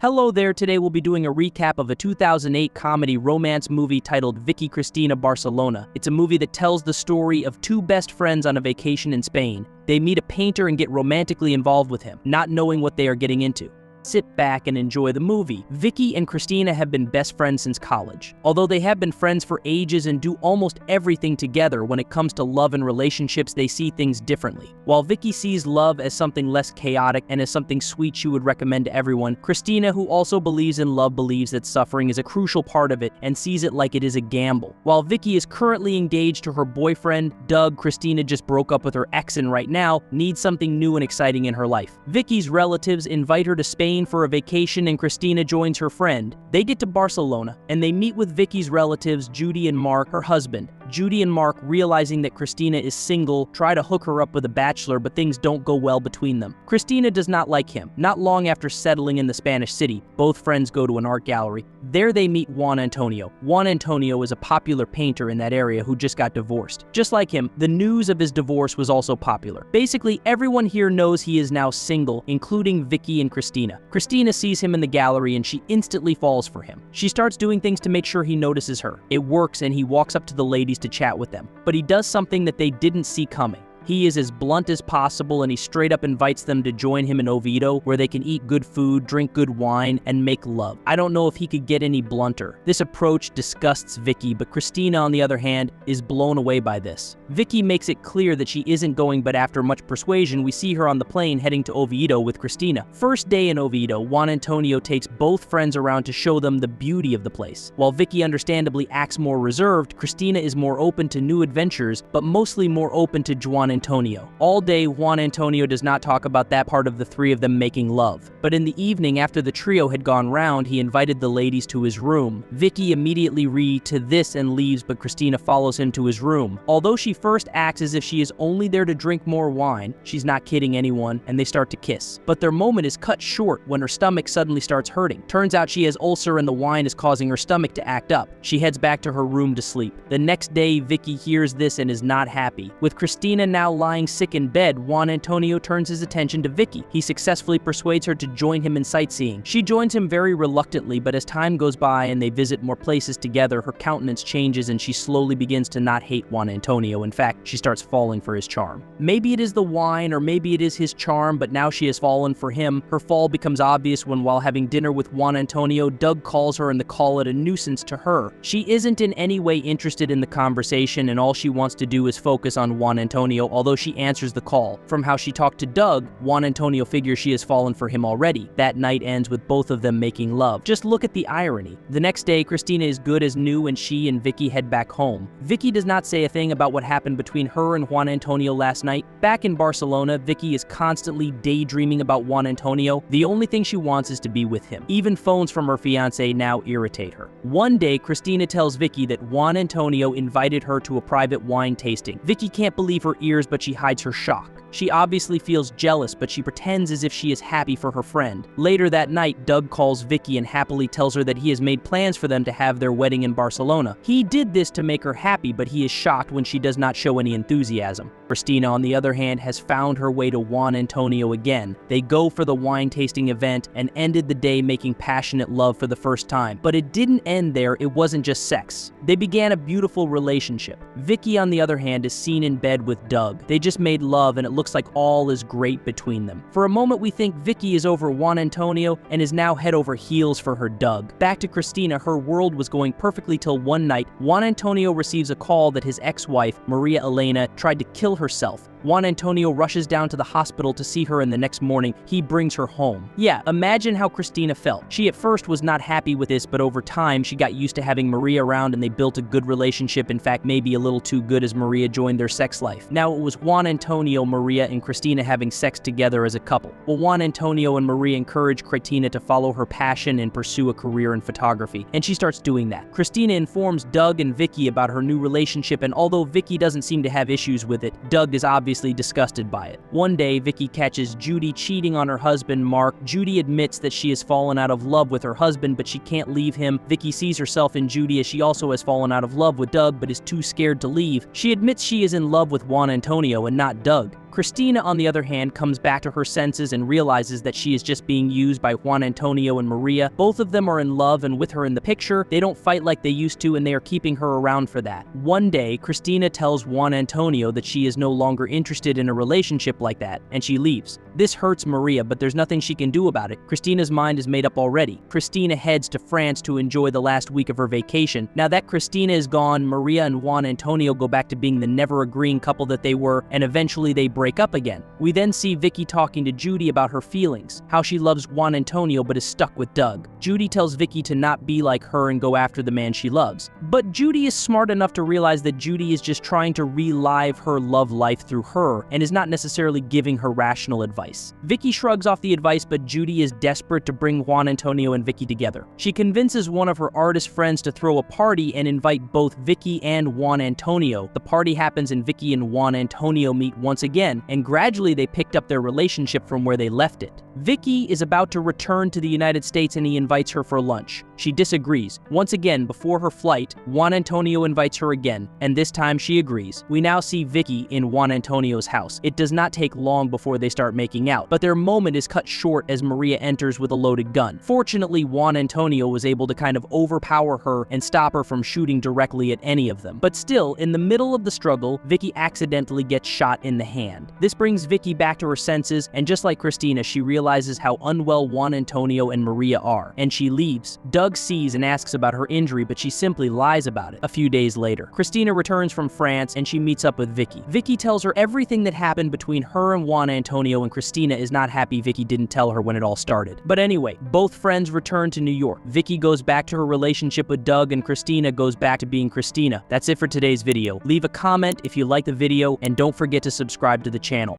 Hello there, today we'll be doing a recap of a 2008 comedy romance movie titled Vicky Cristina Barcelona. It's a movie that tells the story of two best friends on a vacation in Spain. They meet a painter and get romantically involved with him, not knowing what they are getting into. Sit back and enjoy the movie. Vicky and Cristina have been best friends since college. Although they have been friends for ages and do almost everything together, when it comes to love and relationships, they see things differently. While Vicky sees love as something less chaotic and as something sweet she would recommend to everyone, Cristina, who also believes in love, believes that suffering is a crucial part of it and sees it like it is a gamble. While Vicky is currently engaged to her boyfriend, Doug, Cristina just broke up with her ex and right now needs something new and exciting in her life. Vicky's relatives invite her to Spain for a vacation and Cristina joins her friend. They get to Barcelona and they meet with Vicky's relatives, Judy and Mark, her husband. Judy and Mark, realizing that Cristina is single, try to hook her up with a bachelor, but things don't go well between them. Cristina does not like him. Not long after settling in the Spanish city, both friends go to an art gallery. There they meet Juan Antonio. Juan Antonio is a popular painter in that area who just got divorced. Just like him, the news of his divorce was also popular. Basically, everyone here knows he is now single, including Vicky and Cristina. Cristina sees him in the gallery and she instantly falls for him. She starts doing things to make sure he notices her. It works and he walks up to the ladies to chat with them. But he does something that they didn't see coming. He is as blunt as possible and he straight up invites them to join him in Oviedo, where they can eat good food, drink good wine, and make love. I don't know if he could get any blunter. This approach disgusts Vicky, but Cristina, on the other hand, is blown away by this. Vicky makes it clear that she isn't going, but after much persuasion, we see her on the plane heading to Oviedo with Cristina. First day in Oviedo, Juan Antonio takes both friends around to show them the beauty of the place. While Vicky understandably acts more reserved, Cristina is more open to new adventures, but mostly more open to Juan Antonio. All day, Juan Antonio does not talk about that part of the three of them making love. But in the evening, after the trio had gone round, he invited the ladies to his room. Vicky immediately reads to this and leaves, but Cristina follows him to his room. Although she first acts as if she is only there to drink more wine, she's not kidding anyone, and they start to kiss. But their moment is cut short when her stomach suddenly starts hurting. Turns out she has ulcer and the wine is causing her stomach to act up. She heads back to her room to sleep. The next day, Vicky hears this and is not happy. With Cristina now lying sick in bed, Juan Antonio turns his attention to Vicky. He successfully persuades her to join him in sightseeing. She joins him very reluctantly, but as time goes by and they visit more places together, her countenance changes and she slowly begins to not hate Juan Antonio. In fact, she starts falling for his charm. Maybe it is the wine or maybe it is his charm, but now she has fallen for him. Her fall becomes obvious when, while having dinner with Juan Antonio, Doug calls her and they call it a nuisance to her. She isn't in any way interested in the conversation and all she wants to do is focus on Juan Antonio, although she answers the call. From how she talked to Doug, Juan Antonio figures she has fallen for him already. That night ends with both of them making love. Just look at the irony. The next day, Cristina is good as new and she and Vicky head back home. Vicky does not say a thing about what happened between her and Juan Antonio last night. Back in Barcelona, Vicky is constantly daydreaming about Juan Antonio. The only thing she wants is to be with him. Even phones from her fiancé now irritate her. One day, Cristina tells Vicky that Juan Antonio invited her to a private wine tasting. Vicky can't believe her ears, but she hides her shock. She obviously feels jealous, but she pretends as if she is happy for her friend. Later that night, Doug calls Vicky and happily tells her that he has made plans for them to have their wedding in Barcelona. He did this to make her happy, but he is shocked when she does not show any enthusiasm. Cristina, on the other hand, has found her way to Juan Antonio again. They go for the wine tasting event and ended the day making passionate love for the first time. But it didn't end there, it wasn't just sex. They began a beautiful relationship. Vicky, on the other hand, is seen in bed with Doug. They just made love and it looks like all is great between them. For a moment, we think Vicky is over Juan Antonio and is now head over heels for her Doug. Back to Cristina, her world was going perfectly till one night, Juan Antonio receives a call that his ex-wife, Maria Elena, tried to kill herself. Juan Antonio rushes down to the hospital to see her and the next morning, he brings her home. Yeah, imagine how Cristina felt. She at first was not happy with this, but over time she got used to having Maria around and they built a good relationship, in fact maybe a little too good as Maria joined their sex life. Now it was Juan Antonio, Maria, and Cristina having sex together as a couple. Well, Juan Antonio and Maria encourage Cristina to follow her passion and pursue a career in photography, and she starts doing that. Cristina informs Doug and Vicky about her new relationship, and although Vicky doesn't seem to have issues with it, Doug is obviously obviously disgusted by it. One day, Vicky catches Judy cheating on her husband, Mark. Judy admits that she has fallen out of love with her husband, but she can't leave him. Vicky sees herself in Judy as she also has fallen out of love with Doug, but is too scared to leave. She admits she is in love with Juan Antonio and not Doug. Cristina, on the other hand, comes back to her senses and realizes that she is just being used by Juan Antonio and Maria. Both of them are in love and with her in the picture. They don't fight like they used to, and they are keeping her around for that. One day, Cristina tells Juan Antonio that she is no longer interested in a relationship like that, and she leaves. This hurts Maria, but there's nothing she can do about it. Cristina's mind is made up already. Cristina heads to France to enjoy the last week of her vacation. Now that Cristina is gone, Maria and Juan Antonio go back to being the never-agreeing couple that they were, and eventually they break up again. We then see Vicky talking to Judy about her feelings, how she loves Juan Antonio but is stuck with Doug. Judy tells Vicky to not be like her and go after the man she loves. But Judy is smart enough to realize that Judy is just trying to relive her love life through her and is not necessarily giving her rational advice. Vicky shrugs off the advice, but Judy is desperate to bring Juan Antonio and Vicky together. She convinces one of her artist friends to throw a party and invite both Vicky and Juan Antonio. The party happens and Vicky and Juan Antonio meet once again, and gradually they picked up their relationship from where they left it. Vicky is about to return to the United States and he invites her for lunch. She disagrees. Once again, before her flight, Juan Antonio invites her again, and this time she agrees. We now see Vicky in Juan Antonio's house. It does not take long before they start making out, but their moment is cut short as Maria enters with a loaded gun. Fortunately, Juan Antonio was able to kind of overpower her and stop her from shooting directly at any of them. But still, in the middle of the struggle, Vicky accidentally gets shot in the hand. This brings Vicky back to her senses, and just like Cristina, she realizes how unwell Juan Antonio and Maria are, and she leaves. Doug sees and asks about her injury, but she simply lies about it. A few days later, Cristina returns from France and she meets up with Vicky. Vicky tells her everything that happened between her and Juan Antonio, and Cristina is not happy Vicky didn't tell her when it all started. But anyway, both friends return to New York. Vicky goes back to her relationship with Doug and Cristina goes back to being Cristina. That's it for today's video. Leave a comment if you like the video and don't forget to subscribe to the channel.